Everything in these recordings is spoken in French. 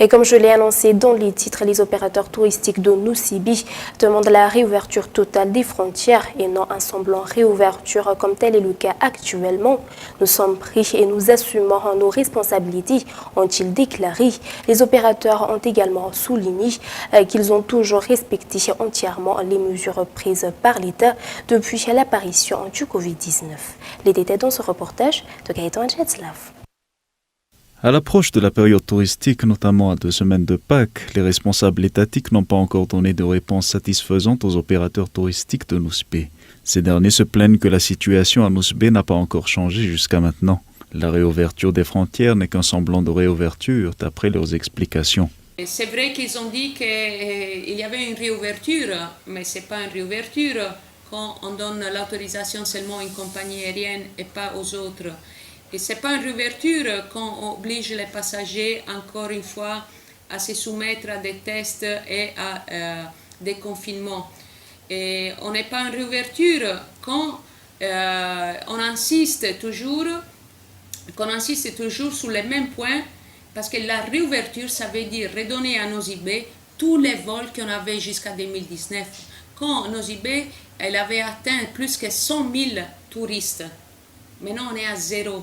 Et comme je l'ai annoncé dans les titres, les opérateurs touristiques de Nosy-Be demandent la réouverture totale des frontières et non un semblant réouverture comme tel est le cas actuellement. Nous sommes pris et nous assumons nos responsabilités, ont-ils déclaré. Les opérateurs ont également souligné qu'ils ont toujours respecté entièrement les mesures prises par l'État depuis l'apparition du Covid-19. Les détails dans ce reportage de Gaëtan Jetslav. À l'approche de la période touristique, notamment à 2 semaines de Pâques, les responsables étatiques n'ont pas encore donné de réponse satisfaisante aux opérateurs touristiques de Nosy-Be. Ces derniers se plaignent que la situation à Nosy-Be n'a pas encore changé jusqu'à maintenant. La réouverture des frontières n'est qu'un semblant de réouverture, d'après leurs explications. C'est vrai qu'ils ont dit qu'il y avait une réouverture, mais ce n'est pas une réouverture quand on donne l'autorisation seulement à une compagnie aérienne et pas aux autres. Et ce n'est pas une réouverture quand on oblige les passagers, encore une fois, à se soumettre à des tests et à des confinements. Et on n'est pas une réouverture quand on insiste toujours sur les mêmes points, parce que la réouverture, ça veut dire redonner à Nosy-Be tous les vols qu'on avait jusqu'à 2019. Quand Nosy-Be, elle avait atteint plus que 100 000 touristes. Maintenant, on est à 0.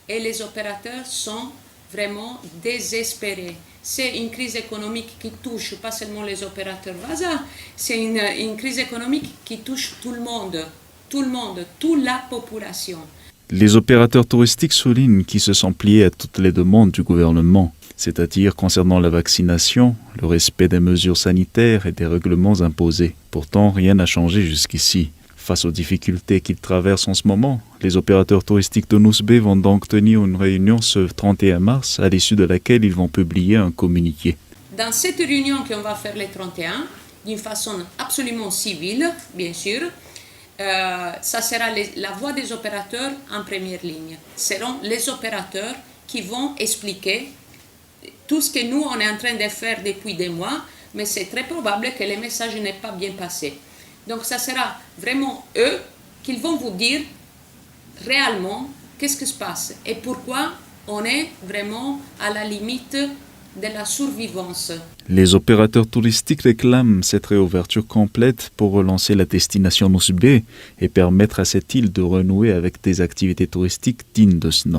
Et les opérateurs sont vraiment désespérés. C'est une crise économique qui touche pas seulement les opérateurs Vasa, c'est une crise économique qui touche tout le monde, toute la population. Les opérateurs touristiques soulignent qu'ils se sont pliés à toutes les demandes du gouvernement, c'est-à-dire concernant la vaccination, le respect des mesures sanitaires et des règlements imposés. Pourtant, rien n'a changé jusqu'ici. Face aux difficultés qu'ils traversent en ce moment, les opérateurs touristiques de Nosy-Be vont donc tenir une réunion ce 31 mars, à l'issue de laquelle ils vont publier un communiqué. Dans cette réunion qu'on va faire le 31, d'une façon absolument civile, bien sûr, ça sera la voix des opérateurs en première ligne. Ce seront les opérateurs qui vont expliquer tout ce que nous, on est en train de faire depuis des mois, mais c'est très probable que le message n'est pas bien passé. Donc, ça sera vraiment eux qui vont vous dire réellement qu'est-ce qui se passe et pourquoi on est vraiment à la limite de la survivance. Les opérateurs touristiques réclament cette réouverture complète pour relancer la destination Nosy-Be et permettre à cette île de renouer avec des activités touristiques dignes de ce nom.